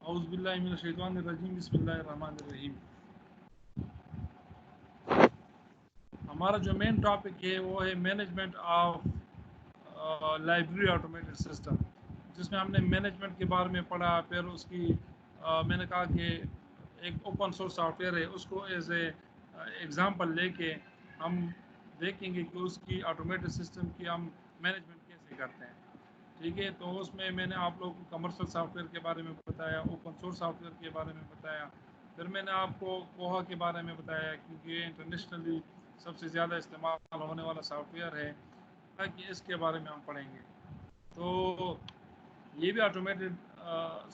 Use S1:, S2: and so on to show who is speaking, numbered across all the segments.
S1: औज़ुबिल्लाहि मिनश्शैतानिर्रजीम बिस्मिल्लाहिर्रहमानिर्रहीम। हमारा जो मेन टॉपिक है वो है management of library automated system, जिसमें हमने मैनेजमेंट के बारे में पढ़ा। फिर उसकी मैंने कहा कि एक ओपन सोर्स सॉफ्टवेयर है, उसको एज ए एग्जांपल लेके हम देखेंगे कि उसकी ऑटोमेटेड सिस्टम की हम मैनेजमेंट कैसे करते हैं। ठीक है, तो उसमें मैंने आप लोगों को कमर्शियल सॉफ्टवेयर के बारे में बताया, ओपन सोर्स सॉफ्टवेयर के बारे में बताया, फिर मैंने आपको कोहा के बारे में बताया क्योंकि ये इंटरनेशनली सबसे ज़्यादा इस्तेमाल होने वाला सॉफ्टवेयर है, ताकि इसके बारे में हम पढ़ेंगे। तो ये भी ऑटोमेटेड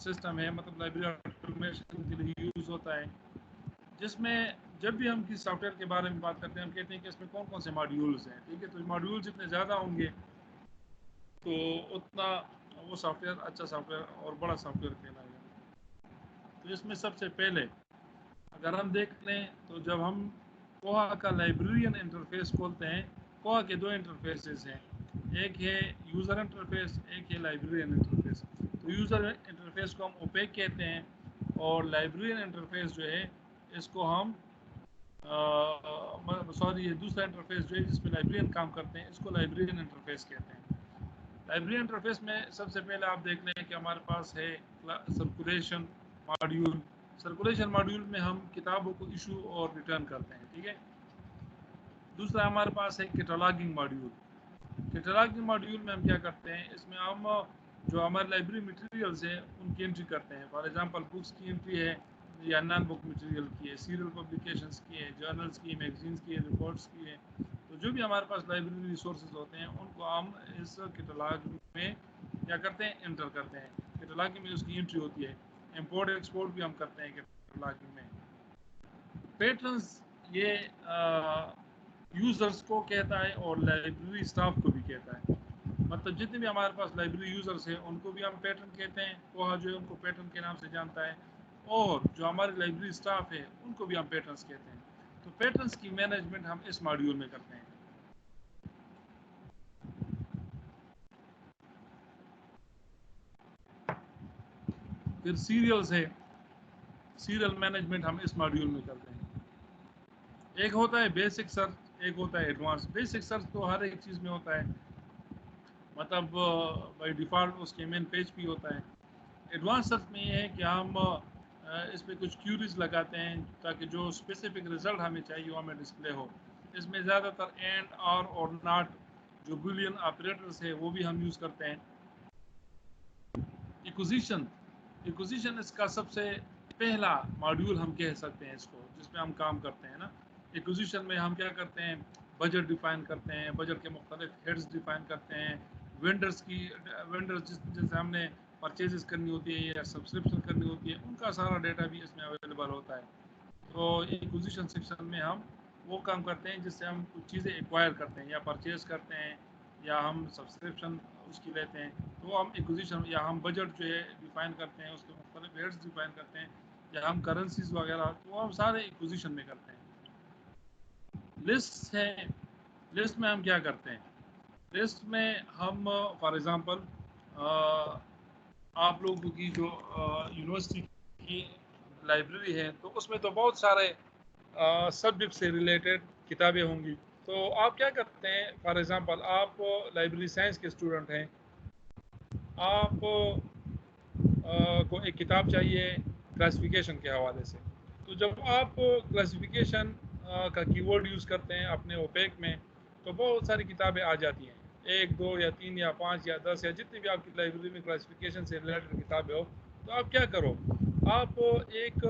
S1: सिस्टम है, मतलब लाइब्रेरी ऑटोमेशन के लिए यूज़ होता है, जिसमें जब भी हम किसी सॉफ्टवेयर के बारे में बात करते हैं हम कहते हैं कि इसमें कौन कौन से मॉड्यूल्स हैं। ठीक है, तो मॉड्यूल जितने ज़्यादा होंगे तो उतना वो सॉफ्टवेयर अच्छा सॉफ्टवेयर और बड़ा सॉफ्टवेयर कहलाएगा। तो इसमें सबसे पहले अगर हम देख लें तो जब हम कोहा का लाइब्रेरियन इंटरफेस खोलते हैं, कोहा के दो इंटरफेसेस हैं, एक है यूज़र इंटरफेस, एक है लाइब्रेरियन इंटरफेस। तो यूज़र इंटरफेस को हम ओपेक कहते हैं, और लाइब्रेरियन इंटरफेस जो है इसको हम सॉरी, ये दूसरा इंटरफेस जो है जिसमें लाइब्रेरियन काम करते हैं, इसको लाइब्रेरियन इंटरफेस कहते हैं। लाइब्रेरी इंटरफेस में सबसे पहले आप देख लें कि हमारे पास है सर्कुलेशन मॉड्यूल। सर्कुलेशन मॉड्यूल में हम किताबों को इशू और रिटर्न करते हैं। ठीक है, दूसरा हमारे पास है कैटलॉगिंग मॉड्यूल। कैटलॉगिंग मॉड्यूल में हम क्या करते हैं, इसमें हम जो हमारे लाइब्रेरी मटेरियल्स हैं उनकी एंट्री करते हैं। फॉर एग्जांपल बुक्स की एंट्री है या नॉन बुक मटेरियल की है, सीरियल पब्लिकेशंस की है, जर्नल्स की, मैगजीन्स की है, रिपोर्ट्स की है। तो जो भी हमारे पास लाइब्रेरी रिसोर्सेज होते हैं उनको हम इस कैटलॉग में क्या करते हैं, एंटर करते हैं। कैटलॉग में उसकी एंट्री होती है। इंपोर्ट एक्सपोर्ट भी हम करते हैं कैटलॉग में। पैटर्न्स ये यूज़र्स को कहता है और लाइब्रेरी स्टाफ को भी कहता है। मतलब जितने भी हमारे पास लाइब्रेरी यूज़र्स हैं उनको भी हम पैटर्न कहते हैं, कोहा जो है उनको पैटर्न के नाम से जानता है, और जो हमारे लाइब्रेरी स्टाफ है उनको भी हम पैटर्न्स कहते हैं। तो पैटर्न्स की मैनेजमेंट हम इस मॉड्यूल में करते हैं। फिर सीरियल्स है, सीरियल मैनेजमेंट हम इस मॉड्यूल में करते हैं। एक होता है बेसिक सर्च, एक होता है एडवांस। बेसिक सर्च तो हर एक चीज़ में होता है, मतलब बाय डिफ़ॉल्ट उसके मेन पेज भी होता है। एडवांस सर्च में ये है कि हम इस पर कुछ क्यूरीज लगाते हैं ताकि जो स्पेसिफिक रिजल्ट हमें चाहिए वो हमें डिस्प्ले हो। इसमें ज़्यादातर एंड और नॉट जो बुलियन ऑपरेटर्स है वो भी हम यूज़ करते हैं। इक्विजिशन, इक्विजिशन इसका सबसे पहला मॉड्यूल हम कह सकते हैं इसको, जिसमें हम काम करते हैं ना। इक्विजिशन में हम क्या करते हैं, बजट डिफाइन करते हैं, बजट के मुख्तलिफ हेड्स डिफाइन करते हैं, वेंडर्स की वेंडर्स जैसे हमने परचेजेस करनी होती है या सब्सक्रिप्शन करनी होती है, उनका सारा डेटा भी इसमें अवेलेबल होता है। तो एक्विजिशन सेक्शन में हम वो काम करते हैं जिससे हम कुछ चीज़ें एक्वायर करते हैं या परचेज करते हैं या हम सब्सक्रिप्शन उसकी लेते हैं। तो हम एक्विजिशन या हम बजट जो है डिफाइन करते हैं, उसके मुख्तलिफ रेट्स डिफाइन करते हैं, या हम करेंसीज वगैरह, तो हम सारे एक्विजिशन में करते हैं। लिस्ट है, लिस्ट में हम क्या करते हैं, लिस्ट में हम फॉर एग्ज़ाम्पल आप लोगों की जो यूनिवर्सिटी की लाइब्रेरी है तो उसमें तो बहुत सारे सब्जेक्ट से रिलेटेड किताबें होंगी। तो आप क्या करते हैं, फॉर एग्ज़ाम्पल आप लाइब्रेरी साइंस के स्टूडेंट हैं, आप को एक किताब चाहिए क्लासिफिकेशन के हवाले से। तो जब आप क्लासिफिकेशन का कीवर्ड यूज़ करते हैं अपने ओपेक में, तो बहुत सारी किताबें आ जाती हैं, 1 2 या 3 या 5 या 10 या जितनी भी आपकी लाइब्रेरी में क्लासिफिकेशन से रिलेटेड किताबें हो। तो आप क्या करो, आप एक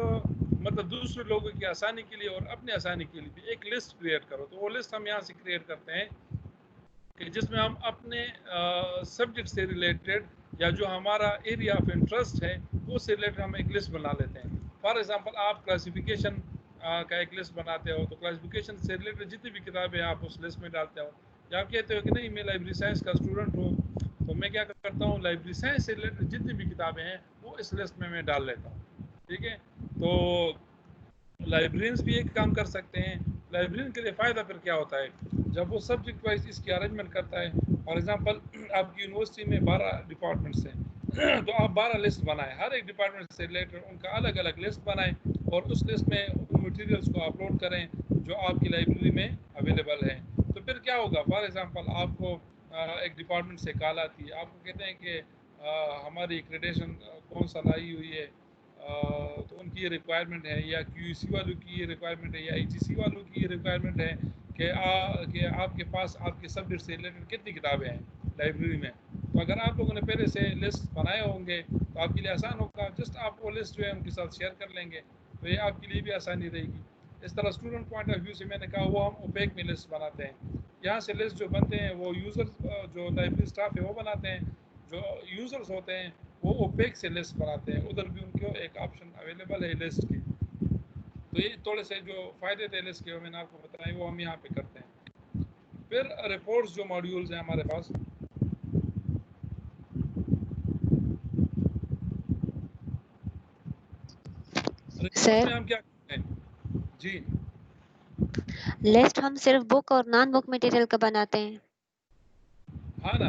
S1: मतलब दूसरे लोगों की आसानी के लिए और अपनी आसानी के लिए भी एक लिस्ट क्रिएट करो। तो वो लिस्ट हम यहाँ से क्रिएट करते हैं कि जिसमें हम अपने सब्जेक्ट से रिलेटेड या जो हमारा एरिया ऑफ इंटरेस्ट है उससे रिलेटेड हम एक लिस्ट बना लेते हैं। फॉर एग्जांपल आप क्लासिफिकेशन का एक लिस्ट बनाते हो, तो क्लासिफिकेशन से रिलेटेड जितनी भी किताबें आप उस लिस्ट में डालते हो, या आप कहते हो कि नहीं मैं लाइब्रेरी साइंस का स्टूडेंट हूँ, तो मैं क्या करता हूँ, लाइब्रेरी साइंस से रिलेटेड जितनी भी किताबें हैं वो इस लिस्ट में मैं डाल लेता हूँ। ठीक है, तो लाइब्रेरियंस भी एक काम कर सकते हैं। लाइब्रेरियन के लिए फ़ायदा फिर क्या होता है, जब वो सब्जेक्ट वाइज इसकी अरेंजमेंट करता है। फॉर एग्जांपल आपकी यूनिवर्सिटी में 12 डिपार्टमेंट्स हैं, तो आप 12 लिस्ट बनाएं, हर एक डिपार्टमेंट से रिलेटेड उनका अलग अलग लिस्ट बनाएं और उस लिस्ट में उन मटेरियल्स को अपलोड करें जो आपकी लाइब्रेरी में अवेलेबल हैं। तो फिर क्या होगा, फॉर एग्जांपल आपको एक डिपार्टमेंट से कॉल आती है, आपको कहते हैं कि हमारी क्रेडिशन कौन सा लाई हुई है, तो उनकी ये रिक्वायरमेंट है, या QC वालों की ये रिक्वायरमेंट है, या HEC वालों की ये रिक्वायरमेंट है कि आपके पास आपके सब्जेक्ट से रिलेटेड कितनी किताबें हैं लाइब्रेरी में। तो अगर आप लोगों ने पहले से लिस्ट बनाए होंगे तो आपके लिए आसान होगा, जस्ट आप वो लिस्ट जो है उनके साथ शेयर कर लेंगे, तो ये आपके लिए भी आसानी रहेगी। इस तरह स्टूडेंट पॉइंट ऑफ व्यू से मैंने कहा वो हम ओपेक में लिस्ट बनाते हैं। यहाँ से लिस्ट जो बनते हैं वो यूज़र्स, जो लाइब्रेरी स्टाफ है वो बनाते हैं, जो यूज़र्स होते हैं वो ओपेक से लिस्ट बनाते हैं, उधर भी उनको एक ऑप्शन अवेलेबल है लिस्ट की। तो ये थोड़े से जो फ़ायदे थे लिस्ट के मैंने आपको बताए वो हम यहाँ पे करते हैं। फिर रिपोर्ट्स जो मॉड्यूल्स हैं हमारे पास, रिपोर्ट्स
S2: सर
S1: में हम क्या करते हैं जी,
S2: लिस्ट हम सिर्फ बुक और नॉन बुक मटेरियल का बनाते हैं,
S1: हाँ ना,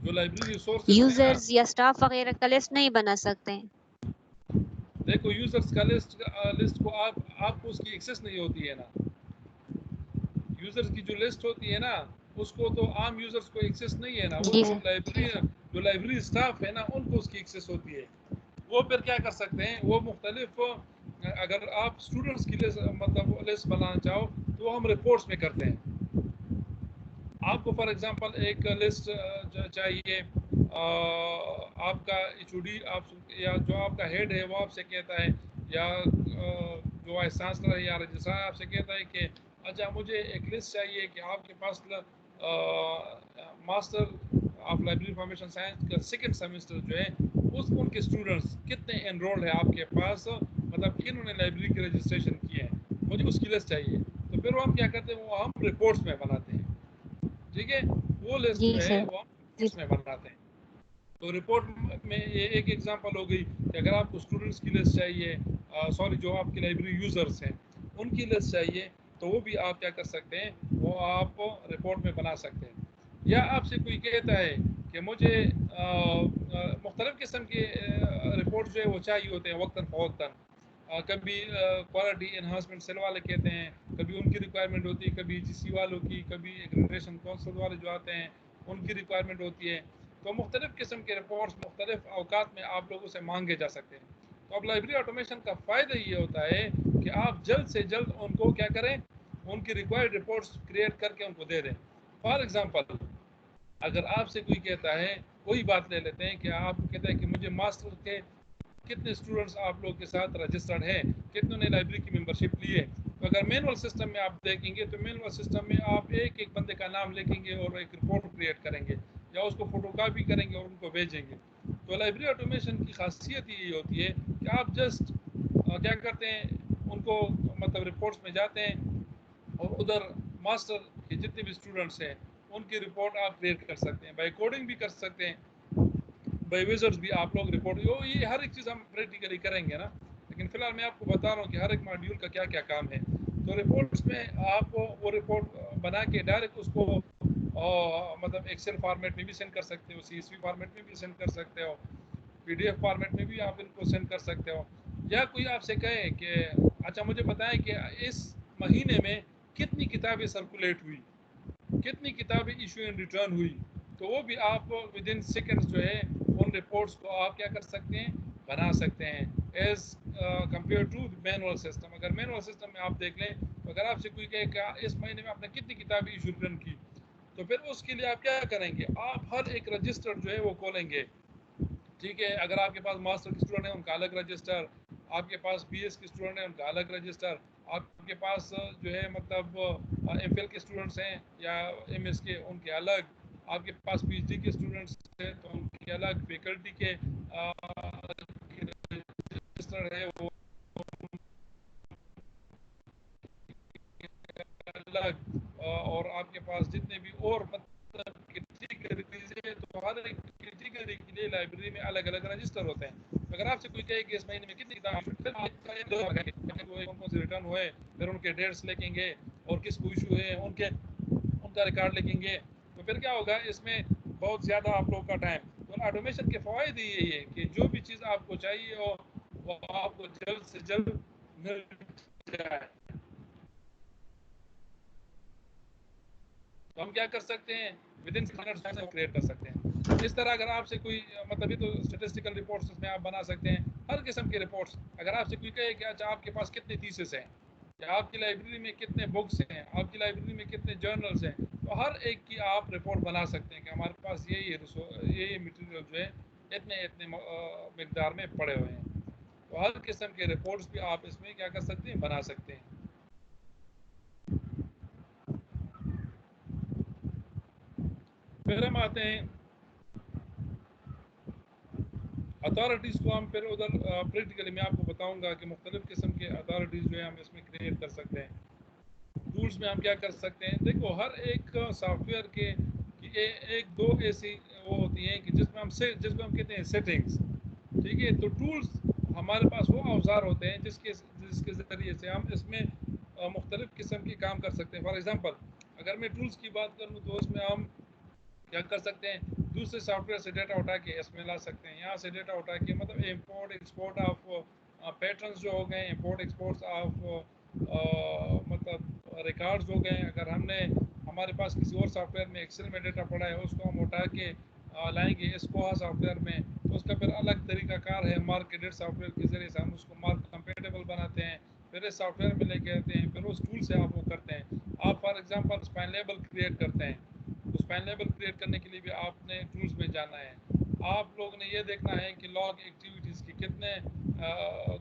S1: जो लाइब्रेरी रिसोर्सेज हैं ना,
S2: यूजर्स या स्टाफ वगैरह का लिस्ट नहीं बना सकते हैं।
S1: देखो यूजर्स का लिस्ट को आपको उसकी एक्सेस नहीं होती है ना, यूजर्स की जो लिस्ट होती है ना उसको तो आम यूजर्स को एक्सेस नहीं है ना, वो
S2: जी
S1: जो
S2: सर।
S1: लाइब्रेरी स्टाफ है ना उनको उसकी एक्सेस होती है। वो फिर क्या कर सकते हैं, वो मुख्तलिफ, अगर आप स्टूडेंट्स की लिस्ट मतलब लिस्ट बनाना चाहो तो हम रिपोर्ट्स में करते हैं। आपको फॉर एग्जांपल एक लिस्ट चाहिए, आपका HOD आप या जो आपका हेड है वो आपसे कहता है, या जो वाइस चांसलर है या रजिस्ट्रार आपसे कहता है कि अच्छा मुझे एक लिस्ट चाहिए कि आपके पास master of library information science का सेकंड सेमेस्टर जो है उस उनके स्टूडेंट्स कितने एनरोल्ड है आपके पास, मतलब किन्होंने लाइब्रेरी के रजिस्ट्रेशन किए हैं, मुझे उसकी लिस्ट चाहिए। तो फिर वो हम क्या करते हैं, वो हम रिपोर्ट्स में बनाते हैं, ठीक है, वो लिस्ट
S2: जी
S1: जो है
S2: सर।
S1: वो हम रिपोर्ट्स में बनाते हैं। तो रिपोर्ट में ये एक एग्जांपल हो गई कि अगर आपको स्टूडेंट्स की लिस्ट चाहिए, सॉरी जो आपकी लाइब्रेरी यूजर्स हैं उनकी लिस्ट चाहिए, तो वो भी आप क्या कर सकते हैं, वो आप रिपोर्ट में बना सकते हैं। या आपसे कोई कहता है कि मुझे मुख्तलिफ़ किस्म के रिपोर्ट जो है वो चाहिए होते हैं वक्तन फ़वक्तन, कभी क्वालिटी इन्हांसमेंट सेल वाले कहते हैं, कभी उनकी रिक्वायरमेंट होती है, कभी GC वालों की, कभी एक्रेडिटेशन काउंसिल वाले जो आते हैं उनकी रिक्वायरमेंट होती है। तो मुख्तलिफ़ किस्म के रिपोर्ट्स मुख्तलिफ़ अवकात में आप लोगों से मांगे जा सकते हैं। तो अब लाइब्रेरी ऑटोमेशन का फ़ायदा ये होता है कि आप जल्द से जल्द उनको क्या करें, उनकी रिक्वायर्ड रिपोर्ट्स क्रिएट करके उनको दे दें। फॉर एग्ज़ाम्पल अगर आपसे कोई कहता है, वही बात ले लेते हैं कि आपको कहता है कि मुझे मास्टर के कितने स्टूडेंट्स आप लोग के साथ रजिस्टर्ड हैं, कितनों ने लाइब्रेरी की मेंबरशिप ली है। तो अगर मैनुअल सिस्टम में आप देखेंगे तो मैनुअल सिस्टम में आप एक एक बंदे का नाम लिखेंगे और एक रिपोर्ट क्रिएट करेंगे या उसको फोटोकॉपी करेंगे और उनको भेजेंगे। तो लाइब्रेरी ऑटोमेशन की खासियत ये होती है कि आप जस्ट क्या करते हैं, उनको मतलब रिपोर्ट्स में जाते हैं और उधर मास्टर के जितने भी स्टूडेंट्स हैं उनकी रिपोर्ट आप क्रिएट कर सकते हैं, बाय कोडिंग भी कर सकते हैं, बाय विजर्स भी आप लोग रिपोर्ट, ये हर एक चीज़ हम प्रैक्टिकली करेंगे ना, लेकिन फिलहाल मैं आपको बता रहा हूँ कि हर एक मॉड्यूल का क्या क्या काम है। तो रिपोर्ट्स में आप वो रिपोर्ट बना के डायरेक्ट उसको मतलब एक्सेल फॉर्मेट में भी सेंड कर सकते हो, CSV फॉर्मेट में भी सेंड कर सकते हो, PDF फॉर्मेट में भी आप इनको सेंड कर सकते हो। या कोई आपसे कहे कि अच्छा मुझे बताएं कि इस महीने में कितनी किताबें सर्कुलेट हुई, कितनी किताबें इशू एंड रिटर्न हुई, तो वो भी आप विद इन सेकेंड्स जो है उन रिपोर्ट्स को आप क्या कर सकते हैं, बना सकते हैं as compare to manual system. अगर मैनुअल सिस्टम में आप देख लें तो अगर आपसे कोई कहे कि इस महीने में आपने कितनी किताबें इशू रिटर्न की, तो फिर उसके लिए आप क्या करेंगे, आप हर एक रजिस्टर जो है वो खोलेंगे, ठीक है। अगर आपके पास मास्टर के स्टूडेंट है उनका अलग रजिस्टर, आपके पास BS के स्टूडेंट है उनका अलग रजिस्टर, आपके पास जो है मतलब MPhil के स्टूडेंट्स हैं या MS के उनके अलग, आपके पास PhD के स्टूडेंट्स हैं तो उनके अलग, फैकल्टी के रजिस्टर है वो अलग, और आपके पास जितने भी और मतलब कैटेगरीज है तो हर एक कैटेगरी के लिए लाइब्रेरी में अलग अलग रजिस्टर होते हैं। अगर आपसे कोई कहे कि इस महीने में कितनी किताब कौन कौन से रिटर्न हुए, फिर उनके डेट्स लिखेंगे और किसको इशू है उनका रिकॉर्ड लिखेंगे, तो फिर क्या होगा, इसमें बहुत ज़्यादा आप लोग का टाइम, तो ऑटोमेशन के फ़वाइद ही यही है कि जो भी चीज़ आपको चाहिए हो वो आपको जल्द से जल्द मिल जाए। तो हम क्या कर सकते हैं, विद इन 6 मिनट्स क्रिएट कर सकते हैं। इस तरह अगर आपसे कोई मतलब ये तो स्टेटिस्टिकल रिपोर्ट्स में आप बना सकते हैं, हर किस्म के रिपोर्ट्स। अगर आपसे कोई कहे कि अच्छा आपके पास कितने थीसिस हैं, या आपकी लाइब्रेरी में कितने बुक्स हैं, आपकी लाइब्रेरी में कितने जर्नल्स हैं, तो हर एक की आप रिपोर्ट बना सकते हैं कि हमारे पास ये मटेरियल जो है इतने इतने मकदार में पड़े हुए हैं। तो हर किस्म के रिपोर्ट्स भी आप इसमें क्या कर सकते हैं, बना सकते हैं। फिर हम आते हैं अथॉरिटीज़ को। हम फिर उधर प्रैक्टिकली मैं आपको बताऊंगा कि मुख्तलिफ़ किस्म के अथॉरिटीज़ जो है हम इसमें क्रिएट कर सकते हैं। टूल्स में हम क्या कर सकते हैं, देखो हर एक सॉफ्टवेयर के एक दो ऐसी वो होती हैं कि जिसको हम कहते हैं सेटिंग्स, ठीक है। तो टूल्स हमारे पास वो औजार होते हैं जिसके जिसके ज़रिए से हम इसमें मुख्तलिफ़ किस्म के काम कर सकते हैं। फॉर एग्ज़ाम्पल अगर मैं टूल्स की बात करूँ तो उसमें हम क्या कर सकते हैं, दूसरे सॉफ्टवेयर से डेटा उठा के इसमें ला सकते हैं। यहाँ से डेटा उठा के मतलब इंपोर्ट एक्सपोर्ट ऑफ पैटर्न्स जो हो गए, इंपोर्ट एक्सपोर्ट्स ऑफ मतलब रिकॉर्ड्स हो गए। अगर हमने हमारे पास किसी और सॉफ्टवेयर में एक्सेल में डेटा पड़ा है उसको हम उठा के लाएंगे इस कोहा सॉफ्टवेयर में, तो उसका फिर अलग तरीका कार है। मार्केटेड सॉफ्टवेयर के ज़रिए से हम उसको मार्क कंपेटेबल बनाते हैं, फिर इस सॉफ्टवेयर में लेके आते हैं, फिर उस टूल से आप वो करते हैं। आप for example span label create करते हैं, तो स्पैन लेबल क्रिएट करने के लिए भी आपने टूल्स में जाना है। आप लोग ने ये देखना है कि लॉग एक्टिविटीज़ की कितने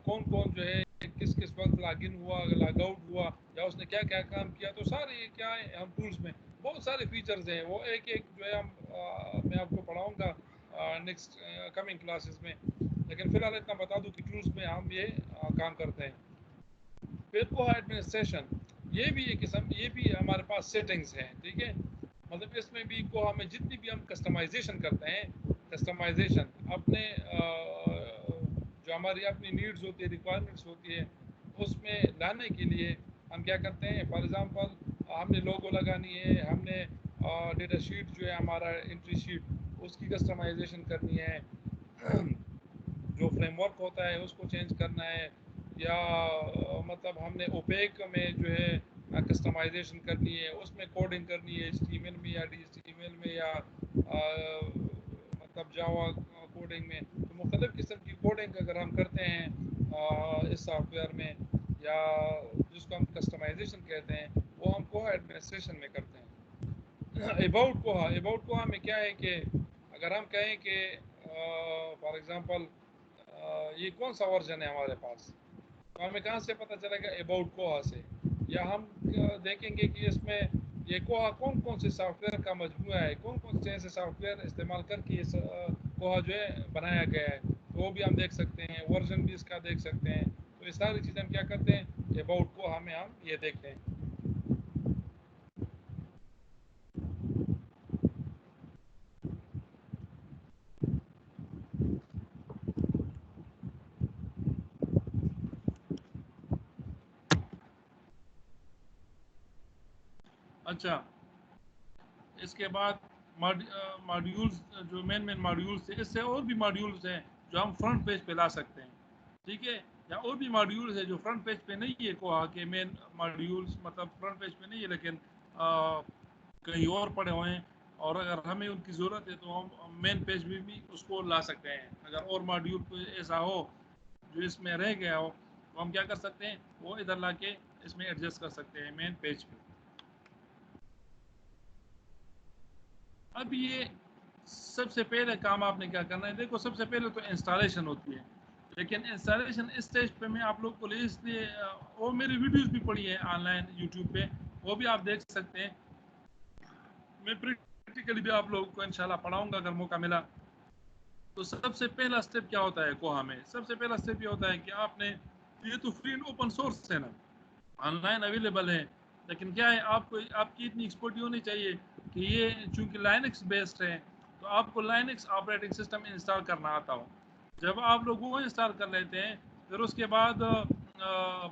S1: कौन कौन जो है किस किस वक्त लॉग इन हुआ, लॉग आउट हुआ, या उसने क्या क्या काम किया। तो सारे ये क्या है, हम टूल्स में बहुत सारे फीचर्स हैं, वो एक एक जो है हम मैं आपको पढ़ाऊँगा नेक्स्ट कमिंग क्लासेस में। लेकिन फ़िलहाल इतना बता दूँ कि टूल्स में हम ये काम करते हैं। फिर कोहा एडमिनिस्ट्रेशन, ये भी एक किस्म, ये भी हमारे पास सेटिंग्स हैं, ठीक है। मतलब इसमें भी कोहा में जितनी भी हम कस्टमाइजेशन करते हैं, कस्टमाइजेशन अपने जो हमारी अपनी नीड्स होती है, रिक्वायरमेंट्स होती है, उसमें लाने के लिए हम क्या करते हैं। फॉर एग्जांपल हमने लोगो लगानी है, हमने डेटा शीट जो है हमारा एंट्री शीट उसकी कस्टमाइजेशन करनी है, जो फ्रेमवर्क होता है उसको चेंज करना है, या मतलब हमने ओपेक में जो है कस्टमाइजेशन करनी है, उसमें कोडिंग करनी है HTML में या HTML में या मतलब जावा कोडिंग में। तो मुख्तलिफ़ किस्म की कोडिंग अगर हम करते हैं इस सॉफ्टवेयर में, या जिसको हम कस्टमाइजेशन कहते हैं, वो हम कोहा एडमिनिस्ट्रेशन में करते हैं। अबाउट कोहा में क्या है कि अगर हम कहें कि फॉर एग्जांपल ये कौन सा वर्जन है हमारे पास, तो हमें कहाँ से पता चलेगा, अबाउट कोहा से। या हम देखेंगे कि इसमें ये कोहा कौन कौन से सॉफ्टवेयर का मजमूआ है, कौन कौन से ऐसे सॉफ्टवेयर इस्तेमाल करके ये कोहा जो है बनाया गया है, तो वो भी हम देख सकते हैं। वर्जन भी इसका देख सकते हैं। तो ये सारी चीज़ें हम क्या करते हैं, अबाउट कोहा में हम ये देखते हैं। अच्छा, इसके बाद मॉड्यूल्स, जो मेन मॉड्यूल्स थे, इससे और भी मॉड्यूल्स हैं जो हम फ्रंट पेज पे ला सकते हैं, ठीक है। या और भी मॉड्यूल्स है जो फ्रंट पेज पे नहीं है, कोहा के मेन मॉड्यूल्स मतलब फ्रंट पेज पे नहीं है, लेकिन कहीं और पड़े हुए हैं, और अगर हमें उनकी ज़रूरत है तो हम मेन पेज में भी उसको ला सकते हैं। अगर और मॉड्यूल कोई ऐसा हो जो इसमें रह गया हो, तो हम क्या कर सकते हैं, वो इधर ला के इसमें एडजस्ट कर सकते हैं मेन पेज पे। अब ये सबसे पहले काम आपने क्या करना है, देखो सबसे पहले तो इंस्टॉलेशन होती है, लेकिन इंस्टॉलेशन इस स्टेज पे मैं आप लोग को इसलिए और मेरी वीडियोस भी पड़ी है ऑनलाइन यूट्यूब पे, वो भी आप देख सकते हैं। मैं प्रैक्टिकली भी आप लोगों को इंशाल्लाह पढ़ाऊंगा अगर मौका मिला। तो सबसे पहला स्टेप क्या होता है कोहा में, सबसे पहला स्टेप ये होता है कि आपने, ये तो फ्री एंड ओपन सोर्स है ना, ऑनलाइन अवेलेबल है, लेकिन क्या है, आपको आपकी इतनी एक्सपर्टी होनी चाहिए कि ये चूंकि लाइनक्स बेस्ड है, तो आपको लाइनक्स ऑपरेटिंग सिस्टम इंस्टॉल करना आता हो। जब आप लोग वो इंस्टॉल कर लेते हैं, फिर उसके बाद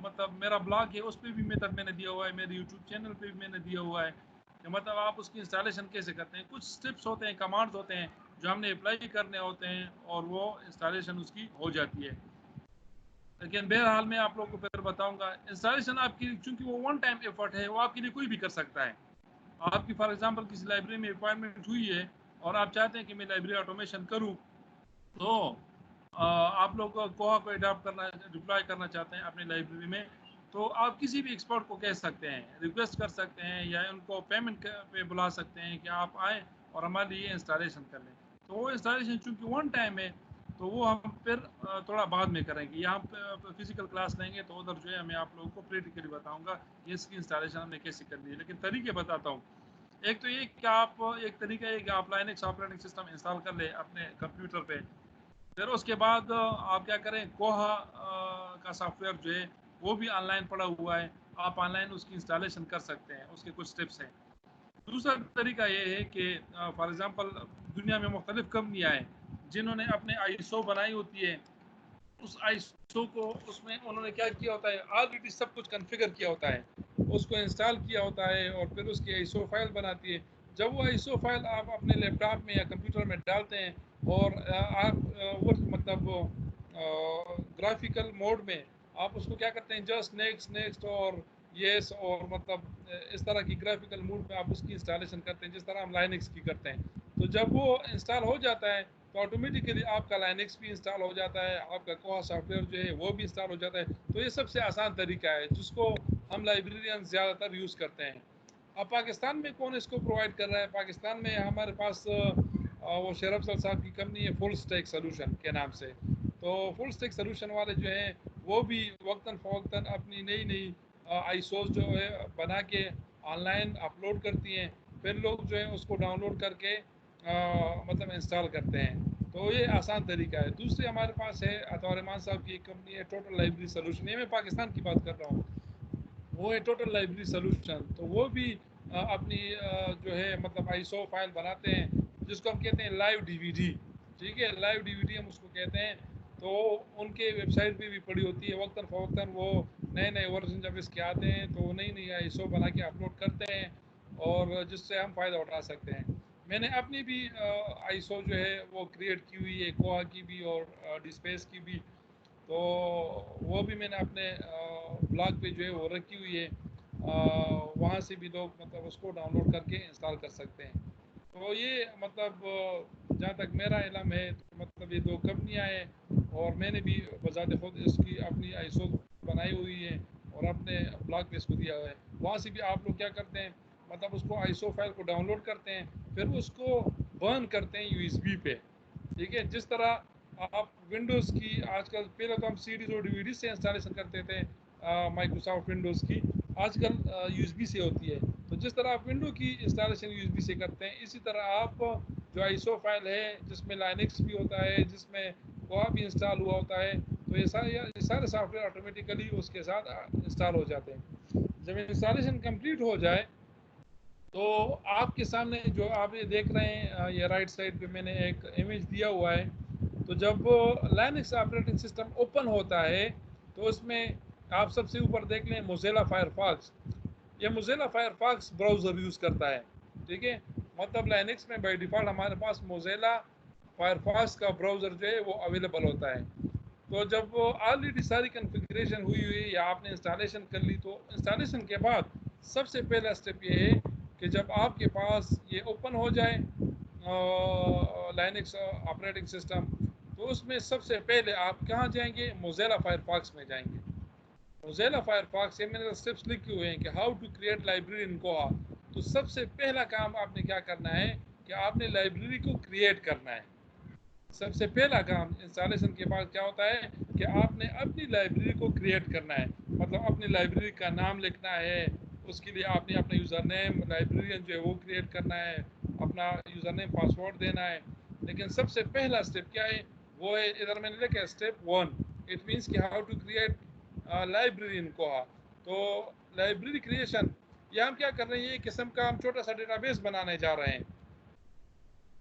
S1: मतलब मेरा ब्लॉग है उस पर भी मेथड मैंने दिया हुआ है, मेरे यूट्यूब चैनल पे भी मैंने दिया हुआ है कि मतलब आप उसकी इंस्टॉलेशन कैसे करते हैं। कुछ स्टेप्स होते हैं, कमांड्स होते हैं जो हमने अप्लाई करने होते हैं और वो इंस्टॉलेशन उसकी हो जाती है। लेकिन बहरहाल मैं आप लोगों को फिर बताऊंगा, इंस्टॉलेशन आपकी चूंकि वो वन टाइम एफर्ट है, वो आपके लिए कोई भी कर सकता है। आपकी फॉर एग्जांपल किसी लाइब्रेरी में रिक्वायरमेंट हुई है और आप चाहते हैं कि मैं लाइब्रेरी ऑटोमेशन करूं, तो आप लोग कोहा को अडॉप्ट करना, डिप्लॉय करना चाहते हैं अपनी लाइब्रेरी में, तो आप किसी भी एक्सपर्ट को कह सकते हैं, रिक्वेस्ट कर सकते हैं या उनको पेमेंट पे बुला सकते हैं कि आप आएँ और हमारे लिए इंस्टॉलेशन कर लें। तो वो इंस्टॉलेशन चूँकि वन टाइम है, तो वो हम फिर थोड़ा बाद में करेंगे। यहाँ पे फिजिकल क्लास लेंगे तो उधर जो है मैं आप लोगों को प्रैक्टिकली बताऊंगा कि इसकी इंस्टॉलेशन हमने कैसे करनी है। लेकिन तरीके बताता हूँ। एक तो ये कि आप, एक तरीका है कि आप लाइनक्स ऑपरेटिंग सिस्टम इंस्टॉल कर लें अपने कंप्यूटर पे। फिर उसके बाद आप क्या करें, कोहा का सॉफ्टवेयर जो है वो भी ऑनलाइन पड़ा हुआ है, आप ऑनलाइन उसकी इंस्टॉलेशन कर सकते हैं, उसके कुछ स्टेप्स हैं। दूसरा तरीका ये है कि फॉर एग्जांपल दुनिया में मुख्तलिफ कंपनियाँ हैं जिन्होंने अपने आईएसओ बनाई होती है। उस आईएसओ को, उसमें उन्होंने क्या किया होता है, ऑलरेडी सब कुछ कॉन्फ़िगर किया होता है, उसको इंस्टॉल किया होता है और फिर उसकी आईएसओ फाइल बनाती है। जब वो आईएसओ फाइल आप अपने लैपटॉप में या कंप्यूटर में डालते हैं और आप वो मतलब ग्राफिकल मोड में आप उसको क्या करते हैं, जस्ट नेक्स्ट नेक्स्ट और येस और मतलब इस तरह की ग्राफिकल मोड में आप उसकी इंस्टॉलेशन करते हैं, जिस तरह हम लाइनक्स की करते हैं। तो जब वो इंस्टॉल हो जाता है तो ऑटोमेटिकली आपका लाइनक्स भी इंस्टॉल हो जाता है, आपका कोहा सॉफ्टवेयर जो है वो भी इंस्टॉल हो जाता है। तो ये सबसे आसान तरीका है जिसको हम लाइब्रेरियन ज़्यादातर यूज़ करते हैं। अब पाकिस्तान में कौन इसको प्रोवाइड कर रहा है? पाकिस्तान में हमारे पास वो शेर अफजल साहब की कंपनी है फुल स्टैक सोल्यूशन के नाम से। तो फुल स्टैक सोल्यूशन वाले जो हैं वो भी वक्तन फ़वक्तन अपनी नई नई आईसोस जो है बना के ऑनलाइन अपलोड करती हैं, फिर लोग जो है उसको डाउनलोड करके मतलब इंस्टॉल करते हैं। तो ये आसान तरीका है। दूसरी हमारे पास है अतौर मान साहब की एक कंपनी है टोटल लाइब्रेरी सोल्यूशन, ये मैं पाकिस्तान की बात कर रहा हूँ। वो है टोटल लाइब्रेरी सोल्यूशन। तो वो भी अपनी जो है मतलब आईएसओ फाइल बनाते हैं जिसको हम कहते हैं लाइव डीवीडी। ठीक है, लाइव डीवीडी हम उसको कहते हैं। तो उनके वेबसाइट पे भी पड़ी होती है, वक्तन फ़वक्तन वो नए नए वर्जन जब इसके आते हैं तो वो नई नई आईएसओ बना के अपलोड करते हैं और जिससे हम फ़ायदा उठा सकते हैं। मैंने अपनी भी आईएसओ जो है वो क्रिएट की हुई है, कोहा की भी और डिस्पेस की भी। तो वो भी मैंने अपने ब्लॉग पे जो है वो रखी हुई है, वहाँ से भी लोग मतलब उसको डाउनलोड करके इंस्टॉल कर सकते हैं। तो ये मतलब जहाँ तक मेरा इल्म है तो मतलब ये दो कंपनियाँ हैं और मैंने भी बज़ात खुद इसकी अपनी आईएसओ बनाई हुई है और अपने ब्लॉग पे इसको दिया हुआ है। वहाँ से भी आप लोग क्या करते हैं, मतलब उसको आईएसओ फाइल को डाउनलोड करते हैं, फिर उसको बर्न करते हैं यूएसबी पे। ठीक है, जिस तरह आप विंडोज़ की आजकल, पहले तो हम सीडीज और डीवीडी से इंस्टॉलेशन करते थे माइक्रोसॉफ्ट विंडोज़ की, आजकल यूएसबी से होती है। तो जिस तरह आप विंडो की इंस्टॉलेशन यूएसबी से करते हैं, इसी तरह आप जो आईएसओ फाइल है जिसमें लाइनक्स भी होता है, जिसमें कोहा भी इंस्टॉल हुआ होता है, तो ये सारे सॉफ्टवेयर ऑटोमेटिकली उसके साथ इंस्टॉल हो जाते हैं। जब इंस्टॉलेशन कंप्लीट हो जाए तो आपके सामने जो आप ये देख रहे हैं, ये राइट साइड पे मैंने एक इमेज दिया हुआ है। तो जब लाइनक्स ऑपरेटिंग सिस्टम ओपन होता है तो उसमें आप सबसे ऊपर देख लें मोज़िला फायरफॉक्स। ये मोज़िला फायरफॉक्स ब्राउज़र यूज़ करता है। ठीक है, मतलब लाइनक्स में बाय डिफ़ॉल्ट हमारे पास मोज़िला फायरफॉक्स का ब्राउज़र जो है वो अवेलेबल होता है। तो जब वो ऑलरेडी सारी कॉन्फ़िगरेशन हुई हुई या आपने इंस्टॉलेशन कर ली, तो इंस्टॉलेशन के बाद सबसे पहला स्टेप ये है कि जब आपके पास ये ओपन हो जाए लाइनक्स ऑपरेटिंग सिस्टम, तो उसमें सबसे पहले आप कहाँ जाएंगे, मोज़िला फायरफॉक्स में जाएंगे। मोज़िला फायरफॉक्स, ये मैंने स्टेप्स लिखे हुए हैं कि how to create library in Koha. तो सबसे पहला काम आपने क्या करना है कि आपने लाइब्रेरी को क्रिएट करना है। सबसे पहला काम इंस्टॉलेशन के बाद क्या होता है कि आपने अपनी लाइब्रेरी को क्रिएट करना है, मतलब अपनी लाइब्रेरी का नाम लिखना है। उसके लिए आपने अपना यूज़र नेम लाइब्रेरियन जो है वो क्रिएट करना है, अपना यूज़र नेम पासवर्ड देना है। लेकिन सबसे पहला स्टेप क्या है, वो है इधर मैंने लिखा है स्टेप 1। इट मीन्स कि how to create library in Koha. तो लाइब्रेरी क्रिएशन, ये हम क्या कर रहे हैं, ये किस्म का हम छोटा सा डेटाबेस बनाने जा रहे हैं।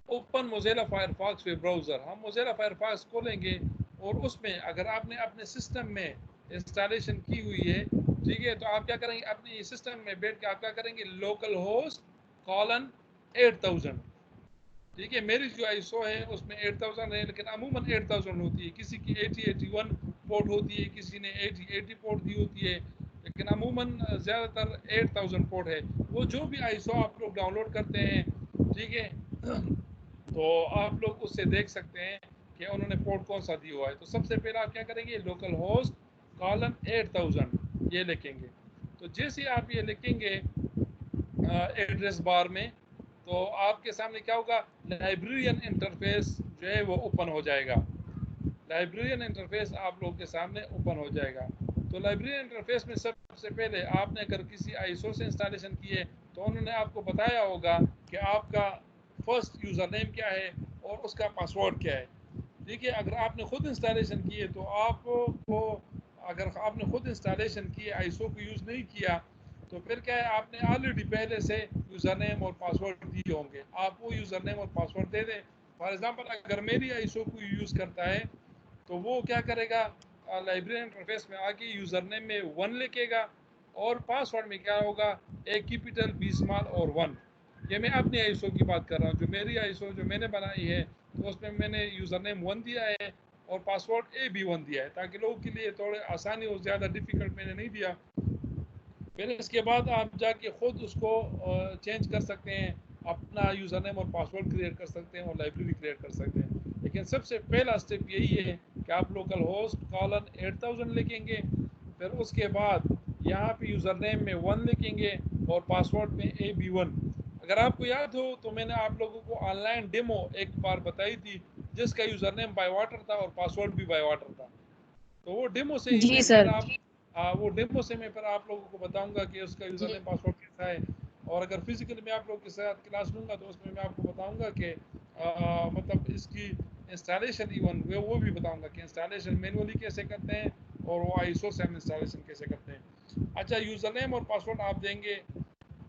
S1: ओपन मोज़िला फायरफॉक्स वे ब्राउज़र, हम मोज़िला फायरफॉक्स खोलेंगे और उसमें अगर आपने अपने सिस्टम में इंस्टॉलेशन की हुई है, ठीक है, तो आप क्या करेंगे, अपने सिस्टम में बैठ के आप क्या करेंगे, लोकल होस्ट कॉलन 8000, ठीक है, मेरी जो आईएसओ है उसमें 8000 है, लेकिन अमूमन 8000 होती है, किसी की 8081 पोर्ट होती है, किसी ने 8080 पोर्ट दी होती है, लेकिन अमूमन ज़्यादातर 8000 पोर्ट है। वो जो भी आईएसओ आप लोग डाउनलोड करते हैं, ठीक है, तो आप लोग उससे देख सकते हैं कि उन्होंने पोर्ट कौन सा दिया हुआ है। तो सबसे पहले आप क्या करेंगे, लोकल होस्ट कॉलन 8000 ये लिखेंगे। तो जैसे आप ये लिखेंगे एड्रेस बार में, तो आपके सामने क्या होगा, लाइब्रेरियन इंटरफेस जो है वो ओपन हो जाएगा। लाइब्रेरियन इंटरफेस आप लोगों के सामने ओपन हो जाएगा। तो लाइब्रेरियन इंटरफेस में सबसे पहले आपने अगर किसी आईएसओ से इंस्टॉलेशन किए तो उन्होंने आपको बताया होगा कि आपका फर्स्ट यूज़र नेम क्या है और उसका पासवर्ड क्या है। ठीक है, अगर आपने खुद इंस्टॉलेशन किए तो आपको, अगर आपने खुद इंस्टॉलेशन किए आईएसओ को यूज़ नहीं किया, तो फिर क्या है, आपने ऑलरेडी पहले से यूज़र नेम और पासवर्ड दिए होंगे, आप वो यूज़र नेम और पासवर्ड दे दें। फॉर एग्जांपल अगर मेरी आईएसओ को यूज़ करता है तो वो क्या करेगा, लाइब्रेरी इंटरफेस में आके यूज़र नेम में 1 लिखेगा और पासवर्ड में क्या होगा, ए कैपिटल बी स्मॉल और 1। ये मैं अपनी आईएसओ की बात कर रहा हूँ। जो मेरी आईएसओ जो मैंने बनाई है तो उसमें मैंने यूज़र नेम 1 दिया है और पासवर्ड ए बी 1 दिया है, ताकि लोगों के लिए थोड़े आसानी हो, ज़्यादा डिफिकल्ट मैंने नहीं दिया। फिर इसके बाद आप जाके ख़ुद उसको चेंज कर सकते हैं, अपना यूज़र नेम और पासवर्ड क्रिएट कर सकते हैं और लाइब्रेरी क्रिएट कर सकते हैं। लेकिन सबसे पहला स्टेप यही है कि आप लोकल होस्ट कॉलन 8000 लिखेंगे, फिर उसके बाद यहाँ पे यूज़र नेम में 1 लिखेंगे और पासवर्ड में AB1। अगर आपको याद हो तो मैंने आप लोगों को ऑनलाइन डेमो एक बार बताई थी, जिसका यूज़र नेम बाय वाटर था और पासवर्ड भी बाय वाटर था। तो वो डेमो से ही
S3: जी
S1: मैं फिर
S3: सर।
S1: आप वो डेमो से मैं फिर आप लोगों को बताऊंगा कि उसका यूज़र नेम पासवर्ड कैसा है। और अगर फिजिकली मैं आप लोगों के साथ क्लास लूँगा तो उसमें मैं आपको बताऊंगा कि मतलब इसकी इंस्टॉलेशन इवन वो भी बताऊंगा कि इंस्टॉलेशन मैनुअली कैसे करते हैं और वो आईएसओ से हम इंस्टॉलेशन कैसे करते हैं। अच्छा, यूज़र नेम और पासवर्ड आप देंगे,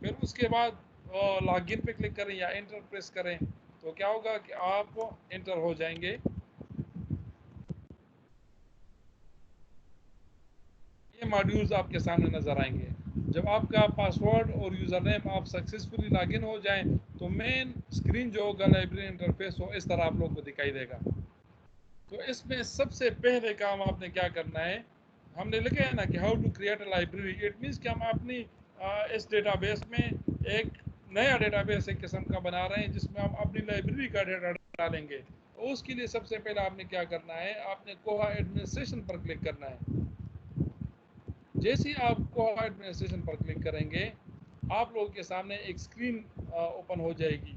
S1: फिर उसके बाद लॉगिन पे क्लिक करें या एंटर प्रेस करें, तो क्या होगा कि आप एंटर हो जाएंगे। ये मॉड्यूल्स आपके सामने नज़र आएंगे। जब आपका पासवर्ड और यूज़र नेम आप सक्सेसफुली लॉगिन हो जाएं तो मेन स्क्रीन जो होगा लाइब्रेरी इंटरफेस वो इस तरह आप लोग को दिखाई देगा। तो इसमें सबसे पहले काम आपने क्या करना है, हमने लिखा है ना कि how to create a library. It means कि हम अपनी इस डेटाबेस में एक नया डेटाबेस एक किस्म का बना रहे हैं जिसमें हम अपनी लाइब्रेरी का डेटा डालेंगे। तो उसके लिए सबसे पहले आपने क्या करना है, आपने कोहा एडमिनिस्ट्रेशन पर क्लिक करना है। जैसे ही आप कोहा एडमिनिस्ट्रेशन पर क्लिक करेंगे आप लोगों के सामने एक स्क्रीन ओपन हो जाएगी,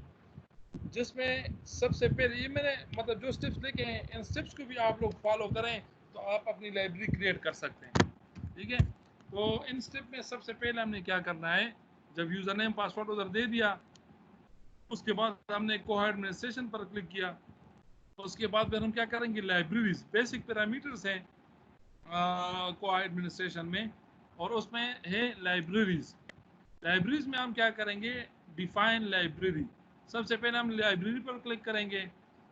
S1: जिसमें सबसे पहले ये मैंने मतलब जो स्टेप्स लिखे हैं इन स्टेप्स को भी आप लोग फॉलो करें तो आप अपनी लाइब्रेरी क्रिएट कर सकते हैं। ठीक है, तो इन स्टेप में सबसे पहले हमने क्या करना है, जब यूज़र नेम पासवर्ड उधर दे दिया उसके बाद हमने कोहा एडमिनिस्ट्रेशन पर क्लिक किया। तो उसके बाद फिर हम क्या करेंगे, लाइब्रेरीज बेसिक पैरामीटर्स हैं कोहा एडमिनिस्ट्रेशन में, और उसमें है लाइब्रेरीज। लाइब्रेरीज में हम क्या करेंगे, डिफाइन लाइब्रेरी। सबसे पहले हम लाइब्रेरी पर क्लिक करेंगे,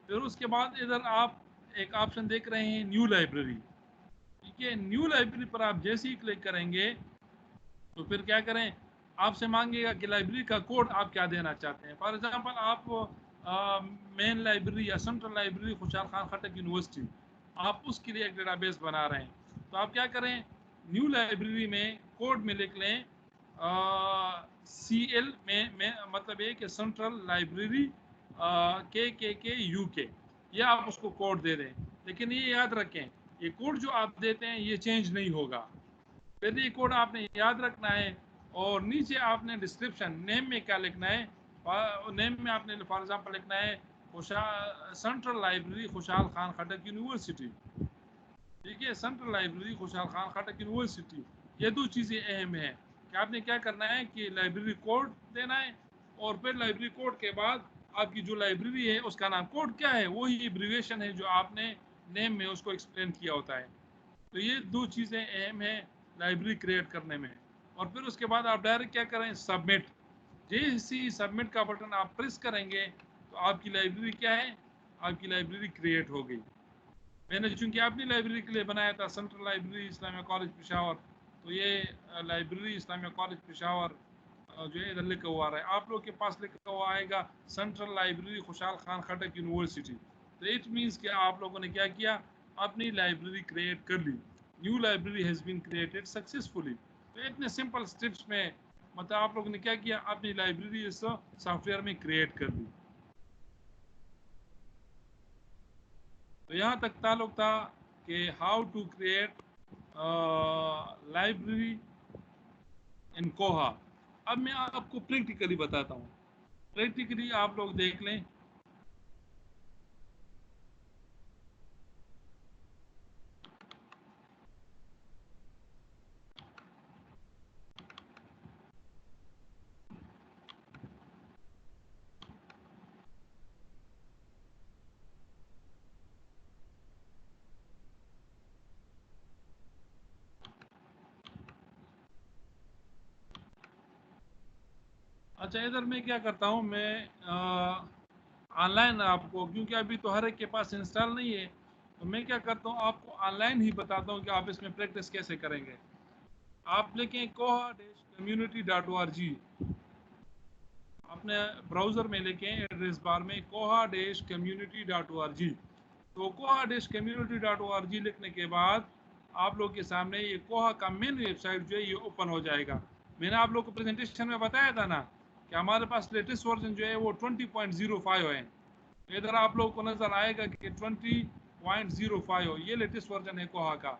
S1: फिर उसके बाद इधर आप एक ऑप्शन देख रहे हैं न्यू लाइब्रेरी। ठीक है, न्यू लाइब्रेरी पर आप जैसे ही क्लिक करेंगे तो फिर क्या करें, आपसे मांगेगा कि लाइब्रेरी का कोड आप क्या देना चाहते हैं। फॉर एग्जांपल आप मेन लाइब्रेरी या सेंट्रल लाइब्रेरी खुशहाल खान खट्टक यूनिवर्सिटी, आप उसके लिए एक डेटाबेस बना रहे हैं, तो आप क्या करें, न्यू लाइब्रेरी में कोड में लिख लें CL में मतलब ये कि सेंट्रल लाइब्रेरी के UK, ये आप उसको कोड दे दें। लेकिन ये याद रखें, ये कोड जो आप देते हैं ये चेंज नहीं होगा, फिर ये कोड आपने याद रखना है। और नीचे आपने डिस्क्रिप्शन नेम में क्या लिखना है, नेम में आपने फॉर एग्जांपल लिखना है सेंट्रल लाइब्रेरी खुशहाल खान खट्टक यूनिवर्सिटी। ठीक है, सेंट्रल लाइब्रेरी खुशहाल खान खट्टक यूनिवर्सिटी, ये दो चीज़ें अहम हैं कि आपने क्या करना है कि लाइब्रेरी कोड देना है, और फिर लाइब्रेरी कोड के बाद आपकी जो लाइब्रेरी है उसका नाम कोड क्या है, वही एब्रीविएशन है जो आपने नेम में उसको एक्सप्लेन किया होता है। तो ये दो चीज़ें अहम हैं लाइब्रेरी क्रिएट करने में। और फिर उसके बाद आप डायरेक्ट क्या करें, सबमिट। जैसे ही सबमिट का बटन आप प्रेस करेंगे तो आपकी लाइब्रेरी क्या है, आपकी लाइब्रेरी क्रिएट हो गई। मैंने चूंकि अपनी लाइब्रेरी के लिए बनाया था central library Islamia college Peshawar, तो ये लाइब्रेरी इस्लामिया कॉलेज पेशावर जो है इधर लिखा हुआ आ रहा है, आप लोग के पास लिखा हुआ आएगा सेंट्रल लाइब्रेरी खुशाल खान खटक यूनिवर्सिटी। तो इट मीन्स कि आप लोगों ने क्या किया, अपनी लाइब्रेरी क्रिएट कर ली, new library has been created successfully. तो इतने सिंपल स्टेप्स में मतलब आप लोगों ने क्या किया, अपनी लाइब्रेरी इस सॉफ्टवेयर में क्रिएट कर ली। तो यहाँ तक ताल्लुक था कि how to create library in Koha. अब मैं आपको प्रैक्टिकली बताता हूँ, प्रैक्टिकली आप लोग देख लें। अच्छा, इधर मैं क्या करता हूँ, मैं ऑनलाइन आपको, क्योंकि अभी तो हर एक के पास इंस्टॉल नहीं है, तो मैं क्या करता हूँ आपको ऑनलाइन ही बताता हूँ कि आप इसमें प्रैक्टिस कैसे करेंगे। आप लिखें koha-community.org, अपने ब्राउज़र में लिखें एड्रेस बार में koha-community.org। तो koha-community.org लिखने के बाद आप लोग के सामने ये कोहा का मेन वेबसाइट जो है ये ओपन हो जाएगा। मैंने आप लोग को प्रेजेंटेशन में बताया था ना कि हमारे पास लेटेस्ट वर्जन जो है वो 20.05 है। इधर आप लोगों को नज़र आएगा कि 20.05 ये लेटेस्ट वर्जन है कोहा का।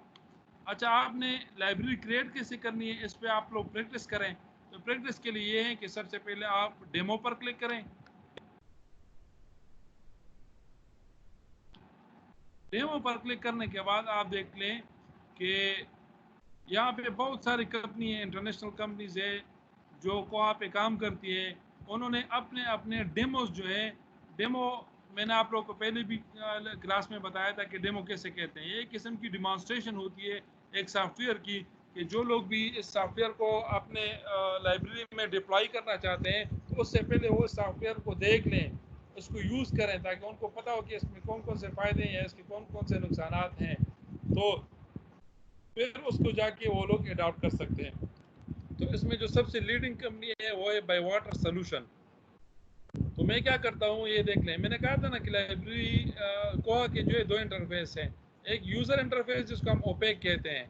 S1: अच्छा, आपने लाइब्रेरी क्रिएट कैसे करनी है, इस पर आप लोग प्रैक्टिस करें। तो प्रैक्टिस के लिए ये है कि सबसे पहले आप डेमो पर क्लिक करें। डेमो पर क्लिक करने के बाद आप देख लें कि यहाँ पे बहुत सारी कंपनी है, इंटरनेशनल कंपनीज है जो कोहा पे काम करती है। उन्होंने अपने अपने डेमोज जो है, डेमो मैंने आप लोगों को पहले भी क्लास में बताया था कि डेमो कैसे कहते हैं। ये एक किस्म की डिमॉन्स्ट्रेशन होती है एक सॉफ्टवेयर की, कि जो लोग भी इस सॉफ्टवेयर को अपने लाइब्रेरी में डिप्लॉय करना चाहते हैं तो उससे पहले वो सॉफ्टवेयर को देख लें, उसको यूज़ करें, ताकि उनको पता हो कि इसमें कौन कौन से फ़ायदे हैं, इसके कौन कौन से नुकसान हैं, तो फिर उसको जाके वो लोग अडॉप्ट कर सकते हैं। तो इसमें जो सबसे लीडिंग कंपनी है वो है बायवाटर सॉल्यूशन। तो मैं क्या करता हूँ, ये देख लें, मैंने कहा था ना कि लाइब्रेरी कोहा के जो है दो इंटरफेस हैं। एक यूज़र इंटरफेस जिसको हम ओपेक कहते हैं,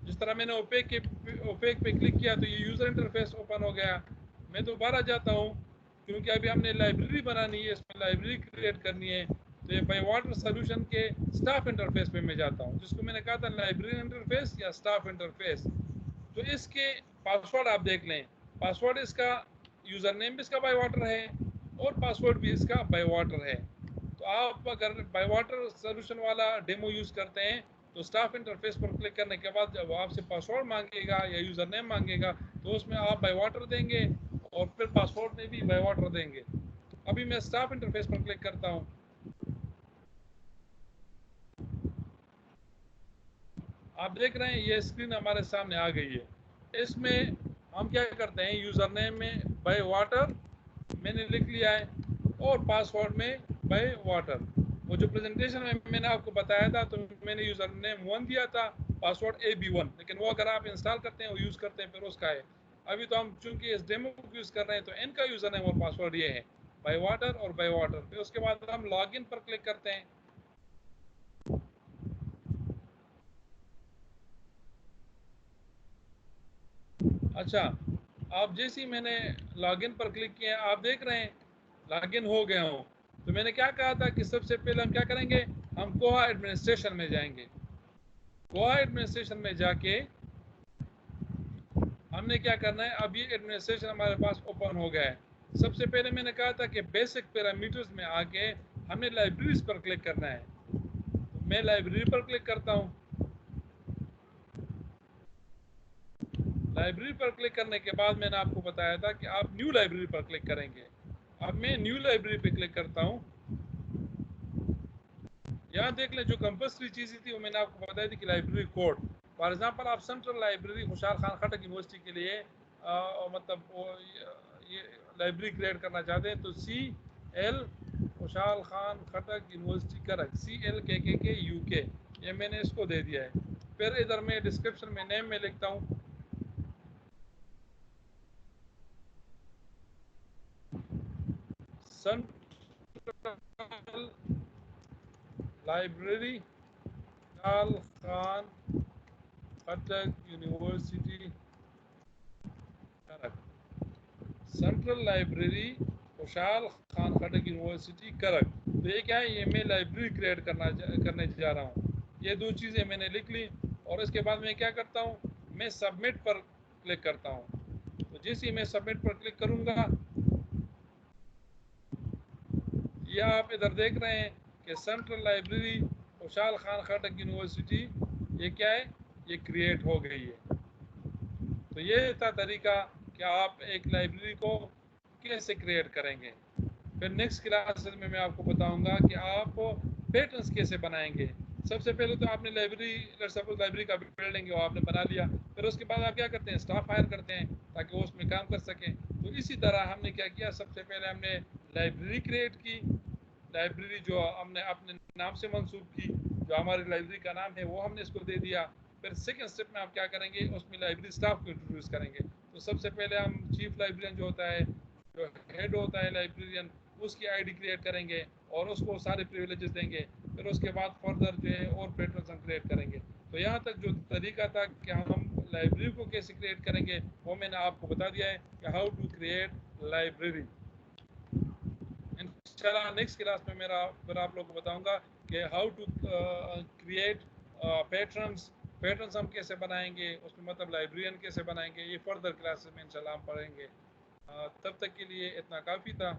S1: जिस तरह मैंने ओपेक पे क्लिक किया तो ये यूज़र इंटरफेस ओपन हो गया। मैं दोबारा जाता हूँ क्योंकि अभी हमने लाइब्रेरी बनानी है, इसमें लाइब्रेरी क्रिएट करनी है। तो ये बायवाटर सॉल्यूशन के स्टाफ इंटरफेस पे मैं जाता हूँ, जिसको मैंने कहा था लाइब्रेरी इंटरफेस या स्टाफ इंटरफेस। तो इसके पासवर्ड आप देख लें, पासवर्ड इसका, यूज़र नेम भी इसका बायवाटर है और पासवर्ड भी इसका बायवाटर है। तो आप अगर बायवाटर सॉल्यूशन वाला डेमो यूज़ करते हैं तो स्टाफ इंटरफेस पर क्लिक करने के बाद जब आपसे पासवर्ड मांगेगा या यूज़र नेम मांगेगा तो उसमें आप बायवाटर देंगे और फिर पासवर्ड में भी बायवाटर देंगे। अभी मैं स्टाफ इंटरफेस पर क्लिक करता हूँ। आप देख रहे हैं ये स्क्रीन हमारे सामने आ गई है। इसमें हम क्या करते हैं, यूज़र नेम में बायवाटर मैंने लिख लिया है और पासवर्ड में बायवाटर। वो जो प्रेजेंटेशन में मैंने आपको बताया था तो मैंने यूज़र नेम 1 दिया था, पासवर्ड AB1, लेकिन वो अगर आप इंस्टॉल करते हैं वो यूज़ करते हैं फिर उसका है। अभी तो हम चूंकि इस डेमो को यूज़ कर रहे हैं तो इनका यूज़र नेम और पासवर्ड ये है, बायवाटर और बायवाटर। फिर उसके बाद हम लॉगिन पर क्लिक करते हैं। अच्छा, आप जैसे ही मैंने लॉगिन पर क्लिक किया आप देख रहे हैं लॉगिन हो गया हूँ। तो मैंने क्या कहा था कि सबसे पहले हम क्या करेंगे, हम कोहा एडमिनिस्ट्रेशन में जाएंगे। कोहा एडमिनिस्ट्रेशन में जाके हमने क्या करना है, अब ये एडमिनिस्ट्रेशन हमारे पास ओपन हो गया है। सबसे पहले मैंने कहा था कि बेसिक पैरामीटर्स में आके हमने लाइब्रेरीज पर क्लिक करना है। तो मैं लाइब्रेरी पर क्लिक करता हूँ। लाइब्रेरी पर क्लिक करने के बाद मैंने आपको बताया था कि आप न्यू लाइब्रेरी पर क्लिक करेंगे। अब मैं न्यू लाइब्रेरी पे क्लिक करता हूँ। यहाँ देख लें जो कंपल्सरी चीज़ें थी वो मैंने आपको बताई थी कि लाइब्रेरी कोड। फॉर एग्जांपल आप सेंट्रल लाइब्रेरी खुशाल खान खटक यूनिवर्सिटी के लिए मतलब ये लाइब्रेरी क्रिएट करना चाहते हैं तो CL खुशाल खान खटक यूनिवर्सिटी करक CLKKK ये मैंने इसको दे दिया है। फिर इधर मैं डिस्क्रिप्शन में नेम में लिखता हूँ central library Khushal Khan Khattak university Karak. Central library Khushal Khan Khattak university Karak. तो ये क्या है, ये मैं लाइब्रेरी क्रिएट करने जा रहा हूँ। ये दो चीज़ें मैंने लिख ली और इसके बाद मैं क्या करता हूँ, मैं सबमिट पर क्लिक करता हूँ। तो जैसे ही मैं सबमिट पर क्लिक करूँगा, ये आप इधर देख रहे हैं कि central library Khushal Khan Khattak university ये क्या है, ये क्रिएट हो गई है। तो ये था तरीका कि आप एक लाइब्रेरी को कैसे क्रिएट करेंगे। फिर नेक्स्ट क्लासेस में मैं आपको बताऊंगा कि आप पैटर्न्स कैसे बनाएंगे। सबसे पहले तो आपने लाइब्रेरी, सपोज लाइब्रेरी का बिल्डिंग है वो आपने बना लिया, फिर उसके बाद आप क्या करते हैं, स्टाफ हायर करते हैं ताकि वो उसमें काम कर सकें। तो इसी तरह हमने क्या किया, सबसे पहले हमने लाइब्रेरी क्रिएट की, लाइब्रेरी जो हमने अपने नाम से मंसूब की, जो हमारी लाइब्रेरी का नाम है वो हमने इसको दे दिया। फिर सेकंड स्टेप में आप क्या करेंगे, उसमें लाइब्रेरी स्टाफ को इंट्रोड्यूस करेंगे। तो सबसे पहले हम चीफ लाइब्रेरियन जो होता है, जो हेड होता है लाइब्रेरियन, उसकी आईडी क्रिएट करेंगे और उसको सारे प्रिविलेजेस देंगे। फिर उसके बाद फर्दर जो है और पैटर्न्स हम क्रिएट करेंगे। तो यहाँ तक जो तरीका था कि हम लाइब्रेरी को कैसे क्रिएट करेंगे वो मैंने आपको बता दिया है कि हाउ टू क्रिएट लाइब्रेरी। इंशाल्लाह नेक्स्ट क्लास में मेरा फिर आप लोग को बताऊंगा कि हाउ टू क्रिएट पैटर्न्स हम कैसे बनाएंगे, उसमें मतलब लाइब्रेरियन कैसे बनाएंगे, ये फर्दर क्लासेस में इंशाल्लाह हम पढ़ेंगे। तब तक के लिए इतना काफ़ी था।